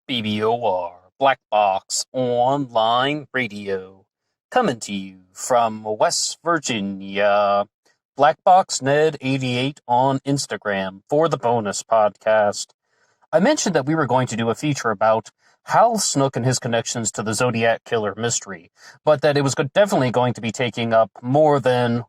BBOR, Black Box Online Radio, coming to you from West Virginia. BlackBoxNed88 on Instagram for the bonus podcast. I mentioned that we were going to do a feature about Hal Snook and his connections to the Zodiac Killer mystery, but that it was definitely going to be taking up more than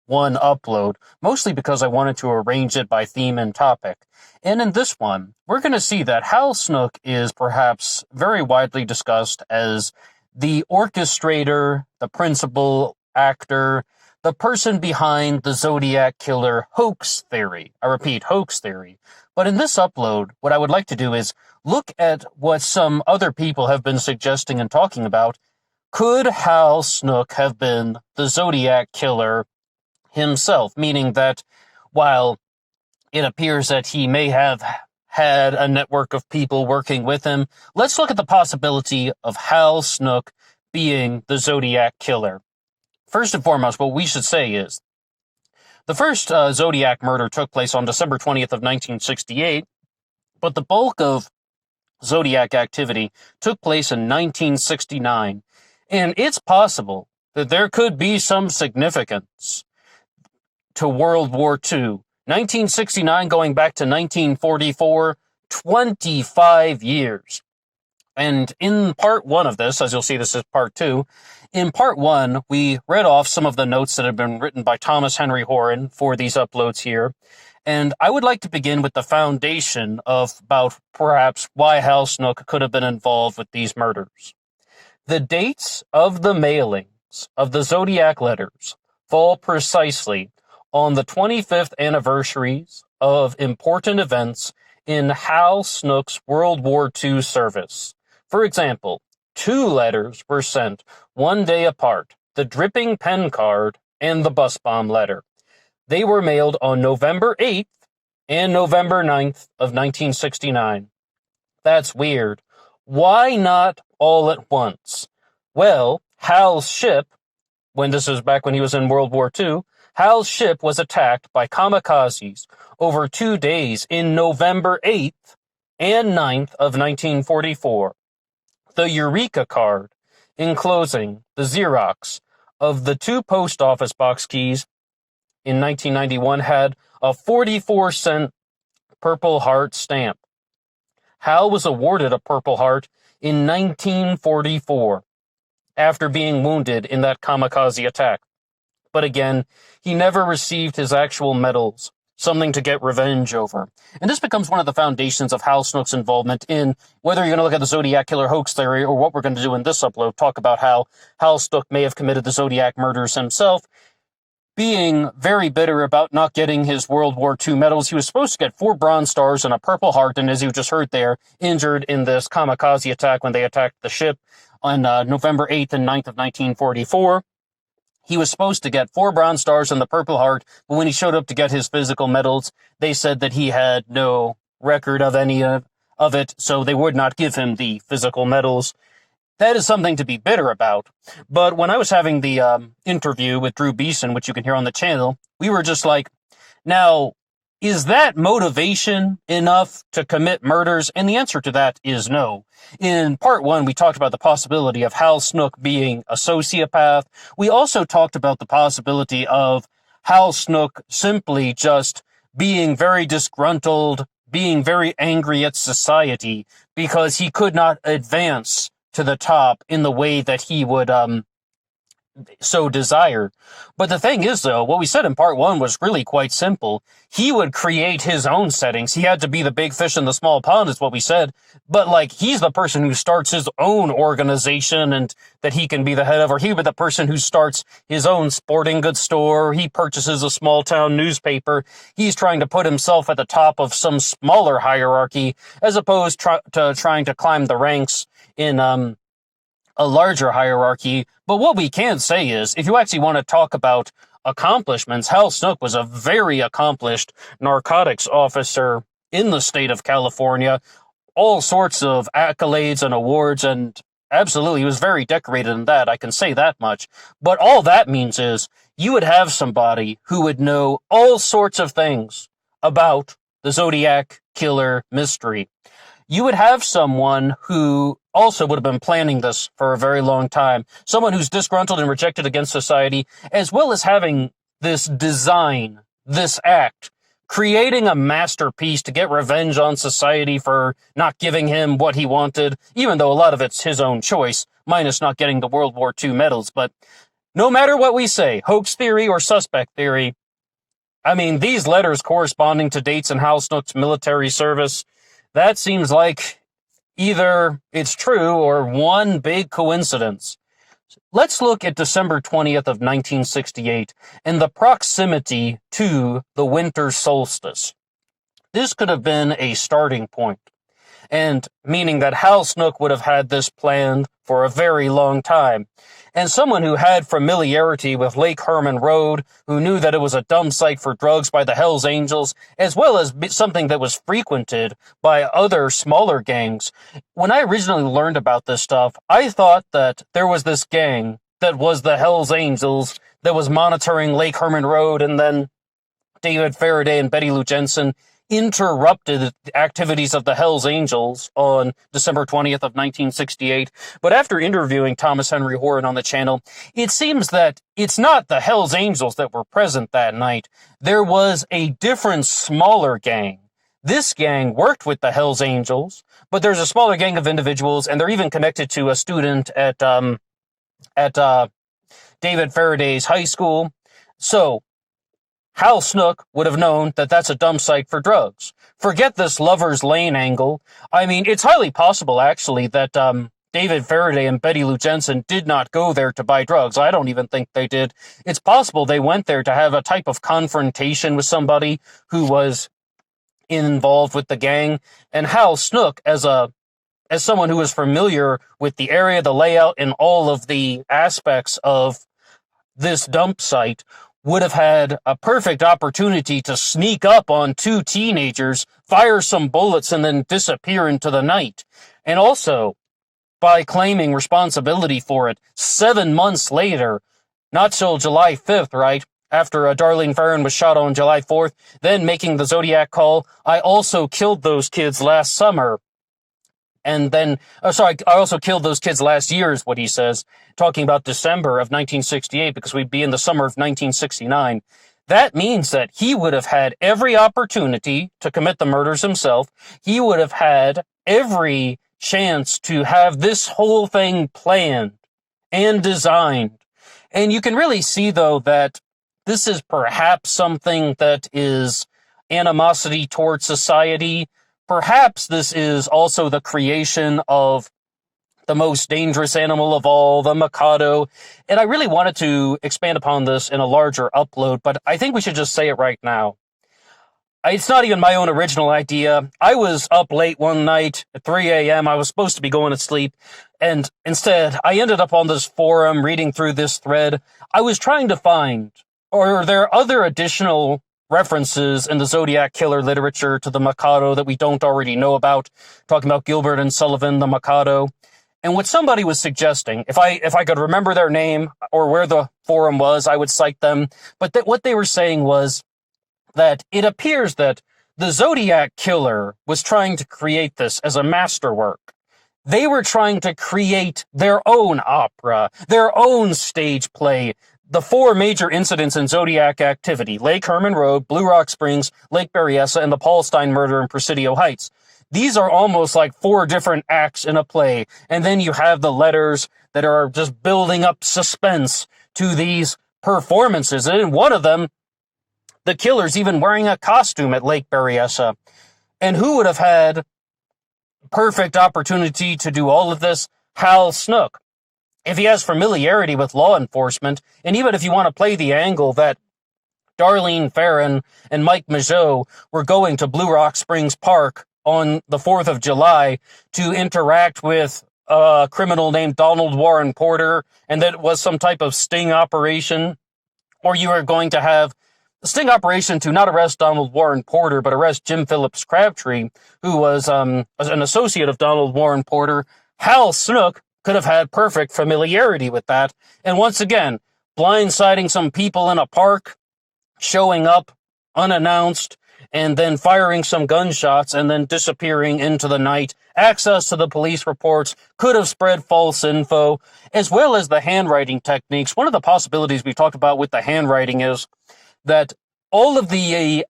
one upload, mostly because I wanted to arrange it by theme and topic. And in this one, we're going to see that Hal Snook is perhaps very widely discussed as the orchestrator, the principal actor, the person behind the Zodiac Killer Hoax Theory. I repeat, Hoax Theory. But in this upload, what I would like to do is look at what some other people have been suggesting and talking about. Could Hal Snook have been the Zodiac Killer himself, meaning that while it appears that he may have had a network of people working with him, let's look at the possibility of Hal Snook being the Zodiac Killer. First and foremost, what we should say is the first Zodiac murder took place on December 20th of 1968, but the bulk of Zodiac activity took place in 1969, and it's possible that there could be some significance to World War II. 1969 going back to 1944, 25 years. And in part one of this, as you'll see, this is part two. In part one, we read off some of the notes that have been written by Thomas Henry Horan for these uploads here. And I would like to begin with the foundation of about perhaps why Hal Snook could have been involved with these murders. The dates of the mailings of the Zodiac letters fall precisely on the 25th anniversaries of important events in Hal Snook's World War II service. For example, 2 letters were sent one day apart, the dripping pen card and the bus bomb letter. They were mailed on November 8th and November 9th of 1969. That's weird. Why not all at once? Well, Hal's ship, when this was back when he was in World War II, Hal's ship was attacked by kamikazes over 2 days in November 8th and 9th of 1944. The Eureka card, enclosing the Xerox of the 2 post office box keys in 1991, had a 44-cent Purple Heart stamp. Hal was awarded a Purple Heart in 1944 after being wounded in that kamikaze attack. But again, he never received his actual medals, something to get revenge over. And this becomes one of the foundations of Hal Snook's involvement in whether you're going to look at the Zodiac Killer Hoax Theory or what we're going to do in this upload, talk about how Hal Snook may have committed the Zodiac murders himself, being very bitter about not getting his World War II medals. He was supposed to get 4 Bronze Stars and a Purple Heart, and as you just heard there, injured in this kamikaze attack when they attacked the ship on November 8th and 9th of 1944. He was supposed to get 4 Bronze Stars and the Purple Heart, but when he showed up to get his physical medals, they said that he had no record of any of it, so they would not give him the physical medals. That is something to be bitter about. But when I was having the interview with Drew Beeson, which you can hear on the channel, we were just like, now, is that motivation enough to commit murders? And the answer to that is no. In part one, we talked about the possibility of Hal Snook being a sociopath. We also talked about the possibility of Hal Snook simply just being very disgruntled, being very angry at society because he could not advance to the top in the way that he would so desire. But the thing is, though, what we said in part one was really quite simple. He would create his own settings. He had to be the big fish in the small pond, is what we said. But, like, he's the person who starts his own organization and that he can be the head of, or he would be the person who starts his own sporting goods store. He purchases a small town newspaper. He's trying to put himself at the top of some smaller hierarchy as opposed to trying to climb the ranks in a larger hierarchy. But what we can say is, if you actually want to talk about accomplishments, Hal Snook was a very accomplished narcotics officer in the state of California. All sorts of accolades and awards, and absolutely, he was very decorated in that, I can say that much. But all that means is, you would have somebody who would know all sorts of things about the Zodiac Killer mystery. you would have someone who also would have been planning this for a very long time. Someone who's disgruntled and rejected against society, as well as having this design, this act, creating a masterpiece to get revenge on society for not giving him what he wanted, even though a lot of it's his own choice, minus not getting the World War II medals. But no matter what we say, hoax theory or suspect theory, I mean, these letters corresponding to dates in Hal Snook's military service, that seems like either it's true or one big coincidence. Let's look at December 20th of 1968 and the proximity to the winter solstice. This could have been a starting point, and meaning that Hal Snook would have had this planned for a very long time. And someone who had familiarity with Lake Herman Road, who knew that it was a dump site for drugs by the Hells Angels, as well as something that was frequented by other smaller gangs. When I originally learned about this stuff, I thought that there was this gang that was the Hells Angels that was monitoring Lake Herman Road, and then David Faraday and Betty Lou Jensen interrupted the activities of the Hells Angels on December 20th of 1968. But after interviewing Thomas Henry Horan on the channel, it seems that it's not the Hells Angels that were present that night. There was a different, smaller gang. This gang worked with the Hells Angels, but there's a smaller gang of individuals, and they're even connected to a student at David Faraday's high school. So Hal Snook would have known that that's a dump site for drugs. Forget this Lover's Lane angle. I mean, it's highly possible, actually, that David Faraday and Betty Lou Jensen did not go there to buy drugs. I don't even think they did. It's possible they went there to have a type of confrontation with somebody who was involved with the gang. And Hal Snook, as someone who is familiar with the area, the layout, and all of the aspects of this dump site, would have had a perfect opportunity to sneak up on two teenagers, fire some bullets, and then disappear into the night. And also, by claiming responsibility for it 7 months later, not till July 5th, right? After Darlene Ferrin was shot on July 4th, then making the Zodiac call, I also killed those kids last summer. And then, I also killed those kids last year, is what he says, talking about December of 1968, because we'd be in the summer of 1969. That means that he would have had every opportunity to commit the murders himself. He would have had every chance to have this whole thing planned and designed. And you can really see, though, that this is perhaps something that is animosity towards society. Perhaps this is also the creation of the most dangerous animal of all, the Mikado. And I really wanted to expand upon this in a larger upload, but I think we should just say it right now. It's not even my own original idea. I was up late one night at 3 a.m. I was supposed to be going to sleep, and instead I ended up on this forum reading through this thread. I was trying to find, are there other additional references in the Zodiac Killer literature to the Mikado that we don't already know about, talking about Gilbert and Sullivan, the Mikado. And what somebody was suggesting, if I could remember their name or where the forum was, I would cite them. But what they were saying was that it appears that the Zodiac Killer was trying to create this as a masterwork. They were trying to create their own opera, their own stage play. The four major incidents in Zodiac activity: Lake Herman Road, Blue Rock Springs, Lake Berryessa, and the Paulstein murder in Presidio Heights. These are almost like four different acts in a play. And then you have the letters that are just building up suspense to these performances. And in one of them, the killer's even wearing a costume at Lake Berryessa. And who would have had perfect opportunity to do all of this? Hal Snook. If he has familiarity with law enforcement, and even if you want to play the angle that Darlene Ferrin and Mike Mageau were going to Blue Rock Springs Park on the 4th of July to interact with a criminal named Donald Warren Porter, and that it was some type of sting operation, or you are going to have a sting operation to not arrest Donald Warren Porter, but arrest Jim Phillips Crabtree, who was an associate of Donald Warren Porter. Hal Snook could have had perfect familiarity with that. And once again, blindsiding some people in a park, showing up unannounced, and then firing some gunshots and then disappearing into the night. Access to the police reports could have spread false info, as well as the handwriting techniques. One of the possibilities we've talked about with the handwriting is that all of the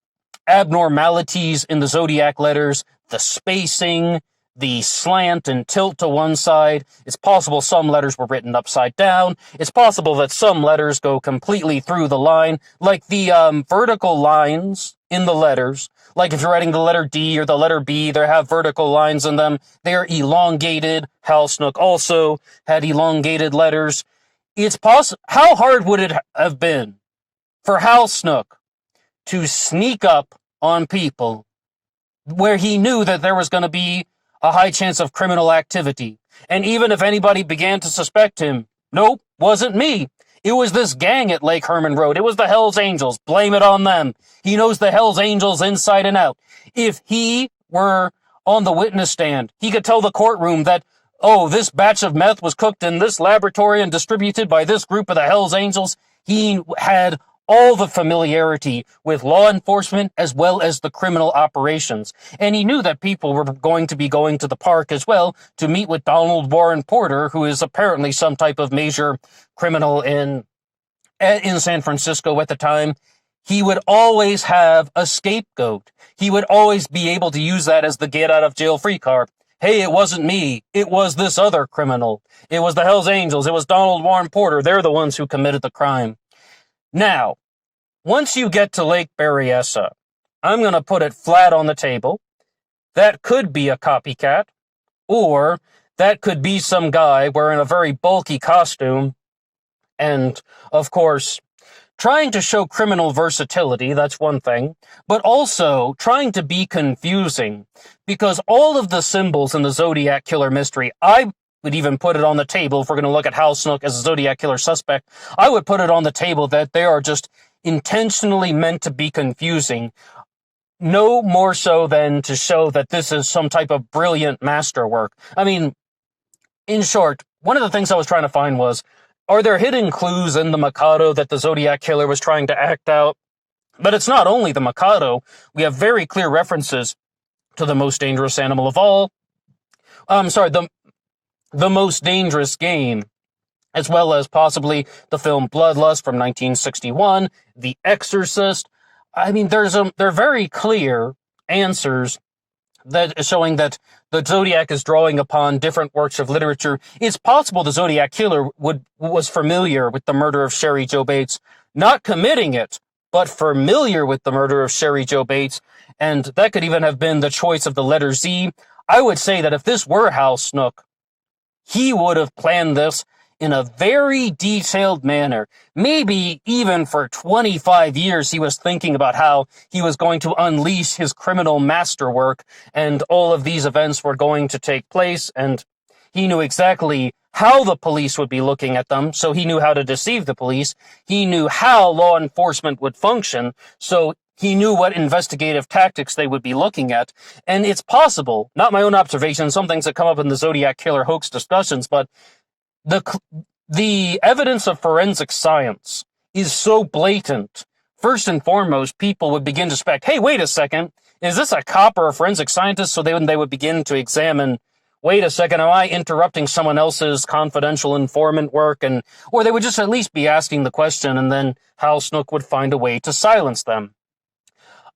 abnormalities in the Zodiac letters, the spacing, the slant and tilt to one side. It's possible some letters were written upside down. It's possible that some letters go completely through the line, like the vertical lines in the letters. Like if you're writing the letter D or the letter B, they have vertical lines in them. They're elongated. Hal Snook also had elongated letters. It's possible. How hard would it have been for Hal Snook to sneak up on people where he knew that there was going to be a high chance of criminal activity? And even if anybody began to suspect him, nope, wasn't me. It was this gang at Lake Herman Road. It was the Hells Angels. Blame it on them. He knows the Hells Angels inside and out. If he were on the witness stand, he could tell the courtroom that, oh, this batch of meth was cooked in this laboratory and distributed by this group of the Hells Angels. He had all the familiarity with law enforcement as well as the criminal operations. And he knew that people were going to be going to the park as well to meet with Donald Warren Porter, who is apparently some type of major criminal in San Francisco at the time. He would always have a scapegoat. He would always be able to use that as the get out of jail free card. Hey, it wasn't me. It was this other criminal. It was the Hells Angels. It was Donald Warren Porter. They're the ones who committed the crime. Now, once you get to Lake Berryessa, I'm going to put it flat on the table. That could be a copycat, or that could be some guy wearing a very bulky costume and, of course, trying to show criminal versatility. That's one thing, but also trying to be confusing, because all of the symbols in the Zodiac Killer mystery, I would even put it on the table. If we're going to look at Hal Snook as a Zodiac Killer suspect, I would put it on the table that they are just intentionally meant to be confusing. No more so than to show that this is some type of brilliant masterwork. I mean, in short, one of the things I was trying to find was, are there hidden clues in the Mikado that the Zodiac Killer was trying to act out? But it's not only the Mikado. We have very clear references to the most dangerous animal of all. The most dangerous game, as well as possibly the film Bloodlust from 1961, The Exorcist. I mean, there are very clear answers that showing that the Zodiac is drawing upon different works of literature. It's possible the Zodiac Killer was familiar with the murder of Sherry Jo Bates, not committing it, but familiar with the murder of Sherry Jo Bates, and that could even have been the choice of the letter Z. I would say that if this were Hal Snook, he would have planned this in a very detailed manner. Maybe even for 25 years he was thinking about how he was going to unleash his criminal masterwork, and all of these events were going to take place, and he knew exactly how the police would be looking at them, so he knew how to deceive the police. He knew how law enforcement would function, so he knew what investigative tactics they would be looking at. And it's possible, not my own observation, some things that come up in the Zodiac Killer hoax discussions, but the evidence of forensic science is so blatant. First and foremost, people would begin to suspect, hey, wait a second, is this a cop or a forensic scientist? So they would begin to examine, wait a second, am I interrupting someone else's confidential informant work? Or they would just at least be asking the question, and then Hal Snook would find a way to silence them.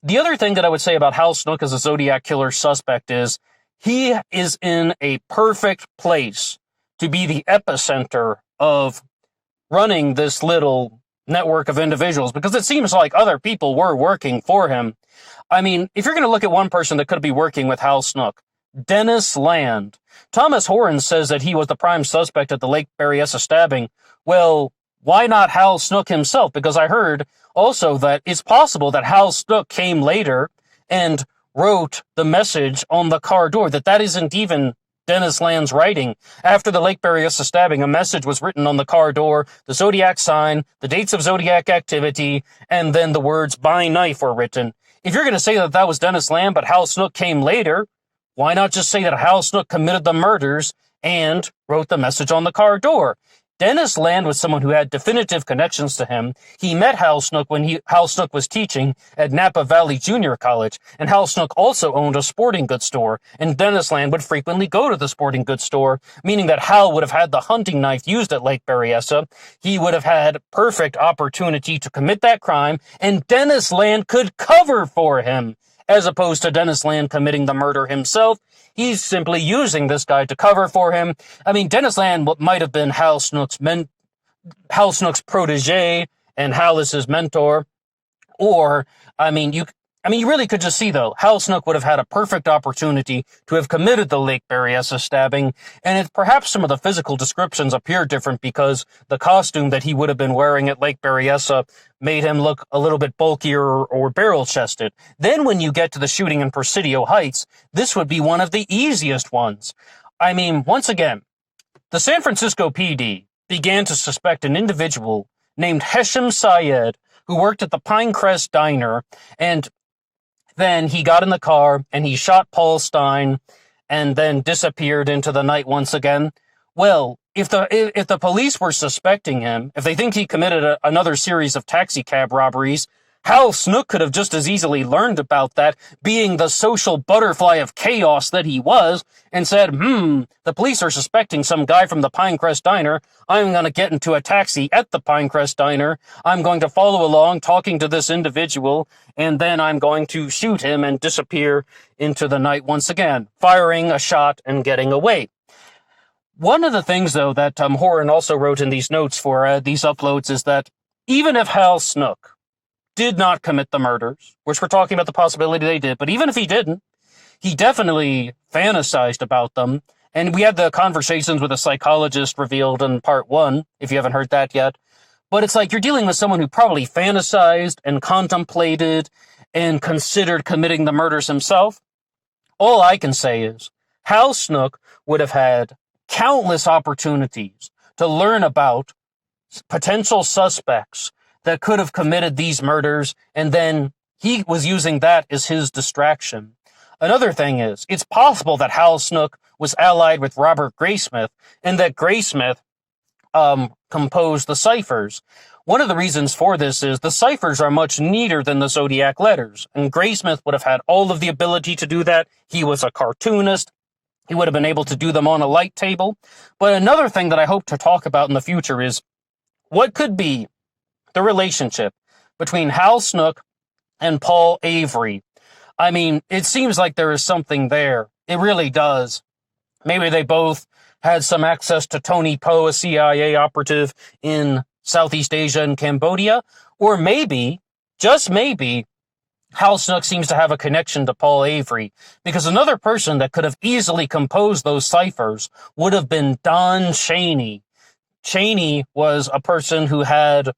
The other thing that I would say about Hal Snook as a Zodiac Killer suspect is he is in a perfect place to be the epicenter of running this little network of individuals, because it seems like other people were working for him. I mean, if you're going to look at one person that could be working with Hal Snook, Dennis Land. Thomas Horan says that he was the prime suspect at the Lake Berryessa stabbing. Well, why not Hal Snook himself? Because I heard also that it's possible that Hal Snook came later and wrote the message on the car door, that isn't even Dennis Land's writing. After the Lake Berryessa stabbing, a message was written on the car door, the Zodiac sign, the dates of Zodiac activity, and then the words "by knife" were written. If you're going to say that was Dennis Land, but Hal Snook came later, why not just say that Hal Snook committed the murders and wrote the message on the car door? Dennis Land was someone who had definitive connections to him. He met Hal Snook when Hal Snook was teaching at Napa Valley Junior College, and Hal Snook also owned a sporting goods store, and Dennis Land would frequently go to the sporting goods store, meaning that Hal would have had the hunting knife used at Lake Berryessa. He would have had perfect opportunity to commit that crime, and Dennis Land could cover for him, as opposed to Dennis Land committing the murder himself. He's simply using this guy to cover for him. I mean, Dennis Land might have been Hal Snook's protege, and Hal is his mentor. Or, you really could just see, though, Hal Snook would have had a perfect opportunity to have committed the Lake Berryessa stabbing, and perhaps some of the physical descriptions appear different because the costume that he would have been wearing at Lake Berryessa made him look a little bit bulkier or barrel-chested. Then when you get to the shooting in Presidio Heights, this would be one of the easiest ones. Once again, the San Francisco PD began to suspect an individual named Hesham Syed, who worked at the Pinecrest Diner, and then he got in the car and he shot Paul Stein and then disappeared into the night once again. Well, if the police were suspecting him, if they think he committed another series of taxicab robberies, Hal Snook could have just as easily learned about that, being the social butterfly of chaos that he was, and said, the police are suspecting some guy from the Pinecrest Diner. I'm going to get into a taxi at the Pinecrest Diner. I'm going to follow along talking to this individual, and then I'm going to shoot him and disappear into the night once again, firing a shot and getting away. One of the things, though, that Horan also wrote in these notes for these uploads is that even if Hal Snook did not commit the murders, which we're talking about the possibility they did, but even if he didn't, he definitely fantasized about them. And we had the conversations with a psychologist revealed in part 1, if you haven't heard that yet. But it's like you're dealing with someone who probably fantasized and contemplated and considered committing the murders himself. All I can say is Hal Snook would have had countless opportunities to learn about potential suspects that could have committed these murders, and then he was using that as his distraction. Another thing is, it's possible that Hal Snook was allied with Robert Graysmith, and that Graysmith composed the ciphers. One of the reasons for this is the ciphers are much neater than the Zodiac letters, and Graysmith would have had all of the ability to do that. He was a cartoonist. He would have been able to do them on a light table. But another thing that I hope to talk about in the future is what could be the relationship between Hal Snook and Paul Avery. It seems like there is something there. It really does. Maybe they both had some access to Tony Poe, a CIA operative in Southeast Asia and Cambodia. Or maybe, just maybe, Hal Snook seems to have a connection to Paul Avery, because another person that could have easily composed those ciphers would have been Don Chaney. Chaney was a person who had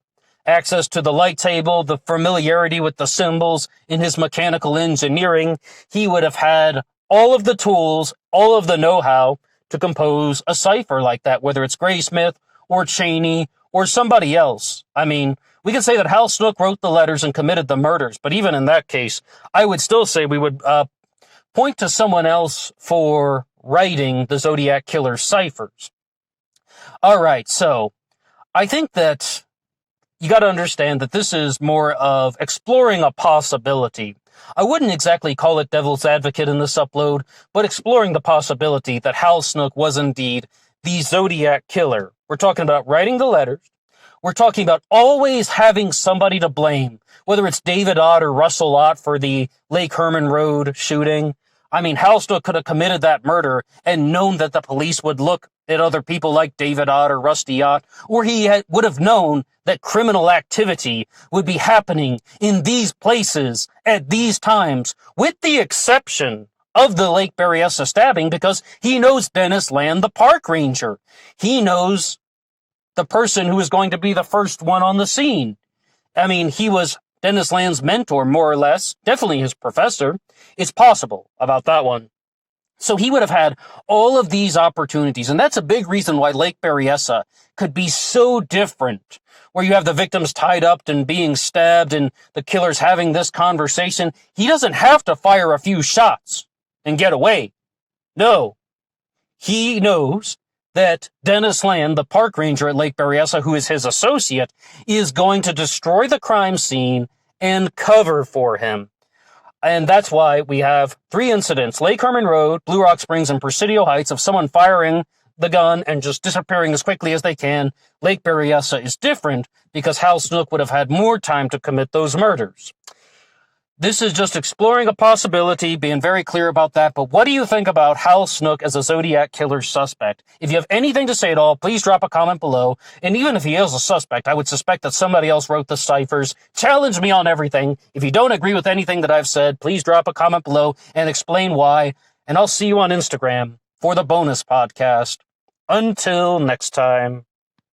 access to the light table, the familiarity with the symbols in his mechanical engineering. He would have had all of the tools, all of the know-how to compose a cipher like that, whether it's Graysmith or Chaney or somebody else. We can say that Hal Snook wrote the letters and committed the murders, but even in that case, I would still say we would point to someone else for writing the Zodiac Killer ciphers. All right, so I think that you got to understand that this is more of exploring a possibility. I wouldn't exactly call it devil's advocate in this upload, but exploring the possibility that Hal Snook was indeed the Zodiac Killer. We're talking about writing the letters. We're talking about always having somebody to blame, whether it's David Ott or Russell Ott for the Lake Herman Road shooting. Hal Snook could have committed that murder and known that the police would look at other people like David Ott or Rusty Ott, or he would have known that criminal activity would be happening in these places at these times, with the exception of the Lake Berryessa stabbing, because he knows Dennis Land, the park ranger. He knows the person who is going to be the first one on the scene. He was Dennis Land's mentor, more or less, definitely his professor. It's possible about that one. So he would have had all of these opportunities, and that's a big reason why Lake Berryessa could be so different, where you have the victims tied up and being stabbed and the killer's having this conversation. He doesn't have to fire a few shots and get away. No. He knows that Dennis Land, the park ranger at Lake Berryessa, who is his associate, is going to destroy the crime scene and cover for him. And that's why we have 3 incidents, Lake Herman Road, Blue Rock Springs, and Presidio Heights, of someone firing the gun and just disappearing as quickly as they can. Lake Berryessa is different because Hal Snook would have had more time to commit those murders. This is just exploring a possibility, being very clear about that. But what do you think about Hal Snook as a Zodiac Killer Suspect? If you have anything to say at all, please drop a comment below. And even if he is a suspect, I would suspect that somebody else wrote the ciphers. Challenge me on everything. If you don't agree with anything that I've said, please drop a comment below and explain why. And I'll see you on Instagram for the bonus podcast. Until next time.